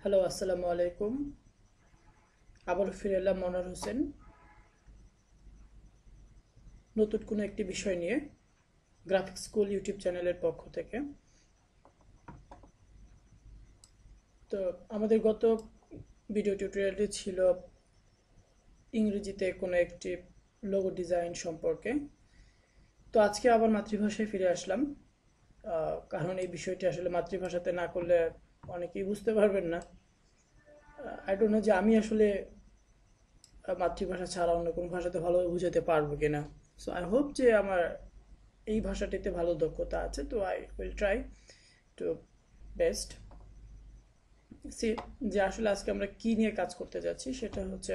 Hello, আসসালামু আলাইকুম। আবার ফিরে এলাম মনোয়ার হোসেন নতুন কোনো একটি বিষয় নিয়ে গ্রাফিক্স স্কুল ইউটিউব চ্যানেলের পক্ষ থেকে। তো আমাদের গত ভিডিও টিউটোরিয়ালটি ছিল ইংরেজিতে কোনো একটি লোগো ডিজাইন সম্পর্কে। তো আজকে আবার মাতৃভাষায় ফিরে আসলাম, কারণ এই বিষয়টি আসলে মাতৃভাষাতে না করলে অনেকেই বুঝতে পারবেন না। আই ডোন্ট নো যে আমি আসলে মাতৃভাষা ছাড়া অন্য কোনো ভাষাতে ভালোভাবে বুঝাতে পারবো কিনা। সো আই হোপ যে আমার এই ভাষাটিতে ভালো দক্ষতা আছে, তো I will try to best see যে আসলে আজকে আমরা কি নিয়ে কাজ করতে যাচ্ছি সেটা হচ্ছে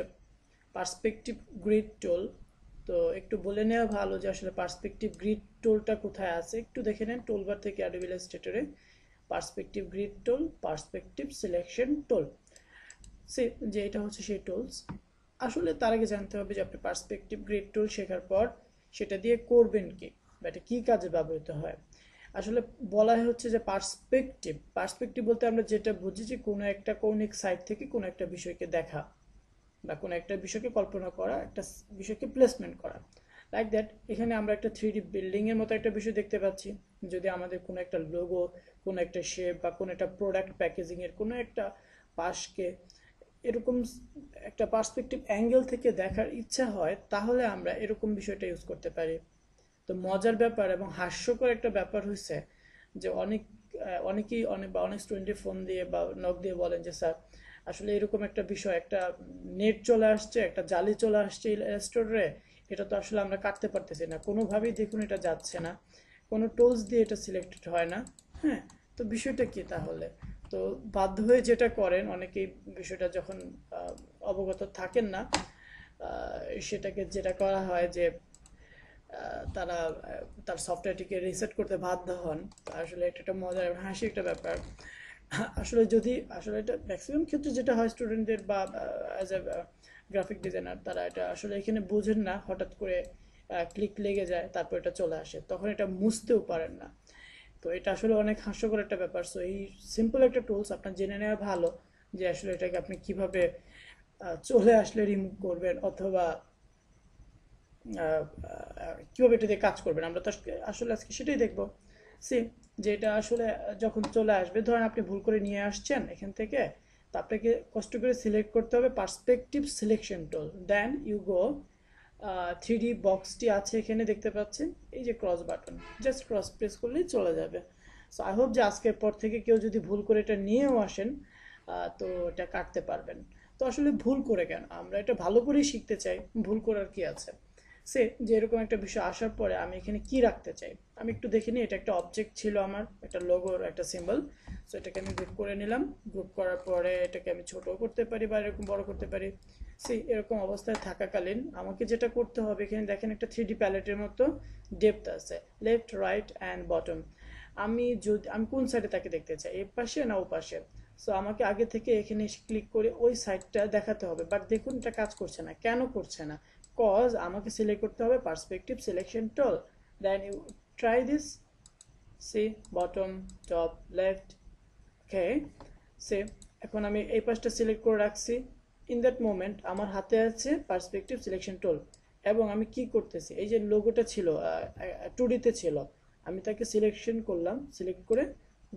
পার্সপেক্টিভ গ্রিড টুল। তো একটু বলে নেওয়া ভালো যে আসলে পার্সপেক্টিভ গ্রিড টুলটা কোথায় আছে, একটু দেখে নেন টুলবার থেকে অ্যাডোবি ইলাস্ট্রেটরে পার্সপেক্টিভ গ্রিড টুল, পার্সপেক্টিভ সিলেকশন টুল। সে যে এটা হচ্ছে সেই টুলস। আসলে তার আগে জানতে হবে যে আপনি পার্সপেক্টিভ গ্রিড টুল শেখার পর সেটা দিয়ে করবেন কি বা এটা কী কাজে ব্যবহৃত হয়। আসলে বলা হচ্ছে যে পার্সপেক্টিভ পার্সপেক্টিভ বলতে আমরা যেটা বুঝি যে কোনো একটা কৌণিক সাইড থেকে কোনো একটা বিষয়কে দেখা বা কোনো একটা বিষয়কে কল্পনা করা, একটা বিষয়কে প্লেসমেন্ট করা, লাইক দ্যাট। এখানে আমরা একটা 3D বিল্ডিংয়ের মতো একটা বিষয় দেখতে পাচ্ছি। যদি আমাদের কোনো একটা লোগো, কোনো একটা শেপ বা কোনো একটা প্রোডাক্ট প্যাকেজিংয়ের কোনো একটা পাশকে এরকম একটা পার্সপেক্টিভ অ্যাঙ্গেল থেকে দেখার ইচ্ছা হয়, তাহলে আমরা এরকম বিষয়টা ইউজ করতে পারি। তো মজার ব্যাপার এবং হাস্যকর একটা ব্যাপার হচ্ছে যে অনেকেই অনেক স্টুডেন্টই ফোন দিয়ে বা নক দিয়ে বলেন যে স্যার আসলে এরকম একটা বিষয়, একটা নেট চলে আসছে, একটা জালি চলে আসছে স্টোরে, এটা তো আসলে আমরা কাটতে পারতেছি না কোনোভাবেই, দেখুন এটা যাচ্ছে না, কোনো টুলস দিয়ে এটা সিলেক্টেড হয় না। হ্যাঁ, তো বিষয়টা কি তাহলে? তো বাধ্য হয়ে যেটা করেন অনেকেই, বিষয়টা যখন অবগত থাকেন না, সেটাকে যেটা করা হয় যে তারা তার সফটওয়্যারটিকে রিসেট করতে বাধ্য হন। আসলে এটা একটা মজার এবং হাসি একটা ব্যাপার। আসলে যদি আসলে এটা ম্যাক্সিমাম ক্ষেত্রে যেটা হয় স্টুডেন্টদের বা অ্যাজ এ গ্রাফিক ডিজাইনার, তারা এটা আসলে এখানে বোঝেন না, হঠাৎ করে ক্লিক লেগে যায়, তারপর এটা চলে আসে, তখন এটা মুছতেও পারেন না। তো এটা আসলে অনেক হাস্যকর একটা ব্যাপার। সো এই সিম্পল একটা টুলস আপনার জেনে নেওয়া ভালো যে আসলে এটাকে আপনি কিভাবে চলে আসলে রিমুভ করবেন, অথবা কীভাবে এটা দিয়ে কাজ করবেন। আমরা তো আসলে আজকে সেটাই দেখবো। সি যে এটা আসলে যখন চলে আসবে, ধরেন আপনি ভুল করে নিয়ে আসছেন এখান থেকে, তো আপনাকে কষ্ট করে সিলেক্ট করতে হবে perspective selection tool, then you go 3D বক্সটি আছে এখানে দেখতে পাচ্ছেন, এই যে cross button, just cross press করলেই চলে যাবে। সো আই হোপ যে আজকের পর থেকে কেউ যদি ভুল করে এটা নিয়েও আসেন, তো এটা কাটতে পারবেন। তো আসলে ভুল করে কেন, আমরা এটা ভালো করেই শিখতে চাই, ভুল করার কি আছে। সে যে এরকম একটা বিষয় আসার পরে আমি এখানে কি রাখতে চাই, আমি একটু দেখে নিই। এটা একটা অবজেক্ট ছিল আমার, একটা লোগোর একটা সিম্বল। সো এটাকে আমি গ্রুপ করে নিলাম। গ্রুপ করার পরে এটাকে আমি ছোট করতে পারি বা এরকম বড় করতে পারি। সে এরকম অবস্থায় থাকাকালীন আমাকে যেটা করতে হবে, এখানে দেখেন একটা 3D প্যালেটের মতো ডেপথ আছে, লেফট রাইট অ্যান্ড বটম। আমি কোন সাইডে তাকে দেখতে চাই, এ পাশে না ও পাশে। সো আমাকে আগে থেকে এখানে ক্লিক করে ওই সাইডটা দেখাতে হবে, বাট দেখুন এটা কাজ করছে না, কেন করছে না? কজ আমাকে সিলেক্ট করতে হবে perspective selection tool. Then you try this, see bottom, top, left, okay. সে এখন আমি এই পাশটা সিলেক্ট করে রাখছি। ইন দ্যাট মোমেন্ট আমার হাতে আছে পার্সপেক্টিভ সিলেকশন টুল, এবং আমি কি করতেছি, এই যে লোগোটা ছিল 2D-তে ছিল, আমি তাকে সিলেকশন করলাম, সিলেক্ট করে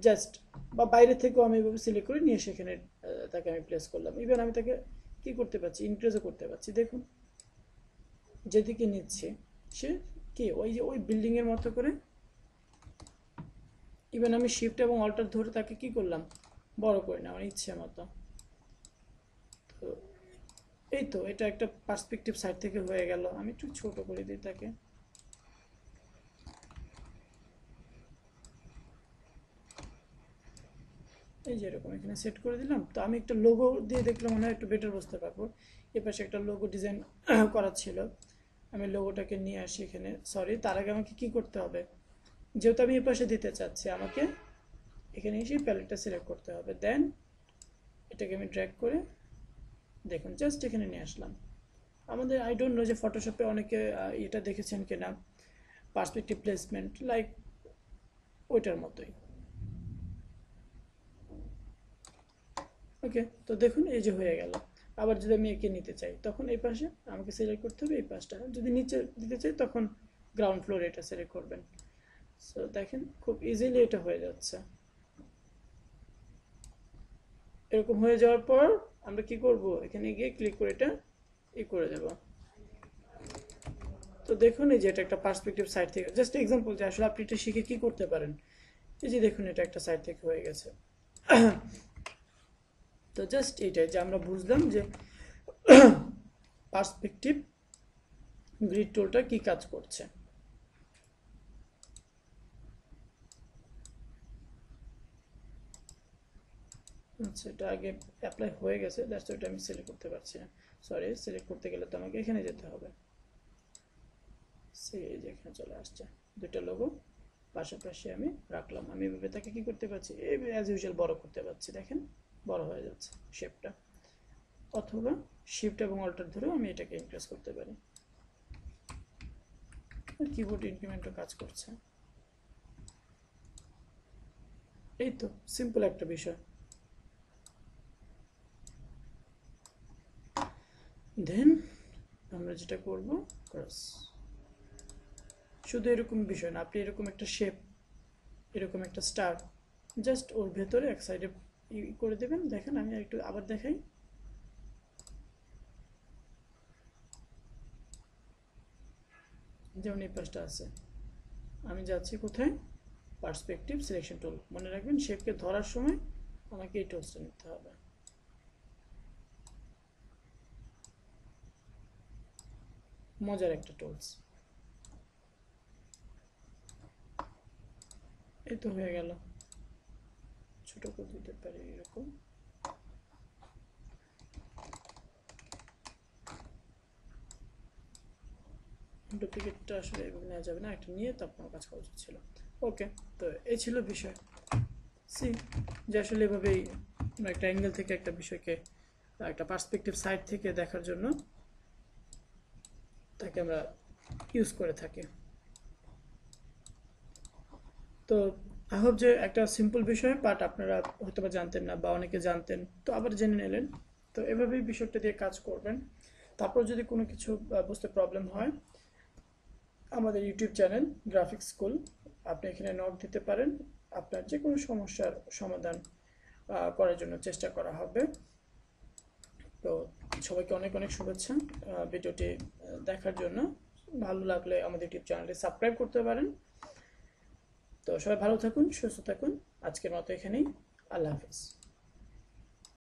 জাস্ট বা বাইরে থেকেও আমি এভাবে সিলেক্ট করে নিয়ে সেখানে তাকে আমি প্লেস করলাম। ইভেন আমি তাকে কি করতে পারছি, ইনক্রিজও করতে পারছি, দেখুন যেদিকে নিচ্ছে সে কি ওই যে ওই বিল্ডিংয়ের মতো করে। ইভেন আমি শিফট এবং অল্টার ধরে তাকে কি করলাম, বড় করে না আমার ইচ্ছে মতো। তো এই তো এটা একটা পার্সপেক্টিভ সাইড থেকে হয়ে গেল। আমি একটু ছোট করে দিই তাকে। এই যে এরকম এখানে সেট করে দিলাম। তো আমি একটা লোগো দিয়ে দেখলে মনে হয় একটু বেটার বুঝতে পারবো। এ পাশে একটা লোগো ডিজাইন করা ছিল, আমি লোগোটাকে নিয়ে আসি এখানে। সরি, তার আগে আমাকে কি করতে হবে, যেহেতু আমি এ পাশে দিতে চাচ্ছি, আমাকে এখানে এসে প্যালেটটা সিলেক্ট করতে হবে। দেন এটাকে আমি ড্র্যাগ করে দেখুন জাস্ট এখানে নিয়ে আসলাম। আমাদের আই ডোন্ট নো যে ফটোশপে অনেকে এটা দেখেছেন কিনা, পার্সপেক্টিভ প্লেসমেন্ট লাইক ওইটার মতোই। ওকে, তো দেখুন এই যে হয়ে গেল। আবার যদি আমি একে নিতে চাই তখন এই পাশে আমাকে সিলেক্ট করতে হবে, এই পাশটা যদি নিচে দিতে চাই তখন গ্রাউন্ড ফ্লোর এটা সিলেক্ট করবেন। সো দেখেন খুব ইজিলি এটা হয়ে যাচ্ছে। এরকম হয়ে যাওয়ার পর আমরা কি করব, এখানে গিয়ে ক্লিক করে এটা করে দেব। তো দেখুন এই যে এটা একটা পার্সপেক্টিভ সাইড থেকে, জাস্ট এক্সাম্পল যে আসলে আপনি এটা শিখে কি করতে পারেন। এই যে দেখুন এটা একটা সাইড থেকে হয়ে গেছে। তো জাস্ট এটাই যে আমরা বুঝলাম যে পার্সপেক্টিভ গ্রিড টুলটা কি কাজ করছে। আচ্ছা, এটা আগে অ্যাপ্লাই হয়ে গেছে, দ্যাটস ওইটা আমি সিলেক্ট করতে পারছি না। সরি, সিলেক্ট করতে গেলে তো আমাকে এখানে যেতে হবে। সেই যে এখানে চলে আসছে দুটো লোগো পাশাপাশি আমি রাখলাম। আমি এভাবে তাকে কি করতে পারছি, অ্যাজ ইউজুয়াল বড় করতে পারছি, দেখেন বড় হয়ে যাচ্ছে শেপটা। অথবা শিফট এবং অল্টার ধরেও আমি এটাকে ইনক্রিজ করতে পারি। কিবোর্ড ইনক্রিমেন্টও কাজ করছে। এই তো সিম্পল একটা বিষয়। দেন আমরা যেটা করব, ক্রস। শুধু এরকম বিষয় না, আপনি এরকম একটা শেপ, এরকম একটা স্টার জাস্ট ওর ভেতরে এক সাইডে করে দেবেন। দেখেন আমি একটু আবার দেখাই। যেমন এই পাশটা আছে, আমি যাচ্ছি কোথায়, পার্সপেক্টিভ সিলেকশন টুল। মনে রাখবেন শেপকে ধরার সময় আমাকে এই টুলসটা নিতে হবে। মজার একটা টুলস। এই তো হয়ে গেল। ছোট করে দিতে পারি এরকম। ডুপ্লিকেটটা আসলে এভাবে নেওয়া যাবে না, একটা নিয়ে তারপর কাজ করা উচিত ছিল। ওকে, তো এই ছিল বিষয়। সি যে আসলে এভাবেই একটা অ্যাঙ্গেল থেকে একটা বিষয়কে, একটা পার্সপেক্টিভ সাইড থেকে দেখার জন্য তাকে আমরা ইউজ করে থাকি। তো আই হোপ যে একটা সিম্পল বিষয়, বাট আপনারা হয়তো বা জানতেন না বা অনেকে জানতেন, তো আবার জেনে নিলেন। তো এভাবেই বিষয়টা দিয়ে কাজ করবেন। তারপর যদি কোনো কিছু বুঝতে প্রবলেম হয়, আমাদের ইউটিউব চ্যানেল গ্রাফিক্স স্কুল, আপনি এখানে নক দিতে পারেন। আপনার যে কোনো সমস্যার সমাধান করার জন্য চেষ্টা করা হবে। তো সবাইকে অনেক অনেক শুভেচ্ছা ভিডিওটি দেখার জন্য। ভালো লাগলে আমাদের ইউটিউব চ্যানেলটি সাবস্ক্রাইব করতে পারেন। তো সবাই ভালো থাকুন, সুস্থ থাকুন। আজকের মতো এখানেই, আল্লাহ হাফিজ।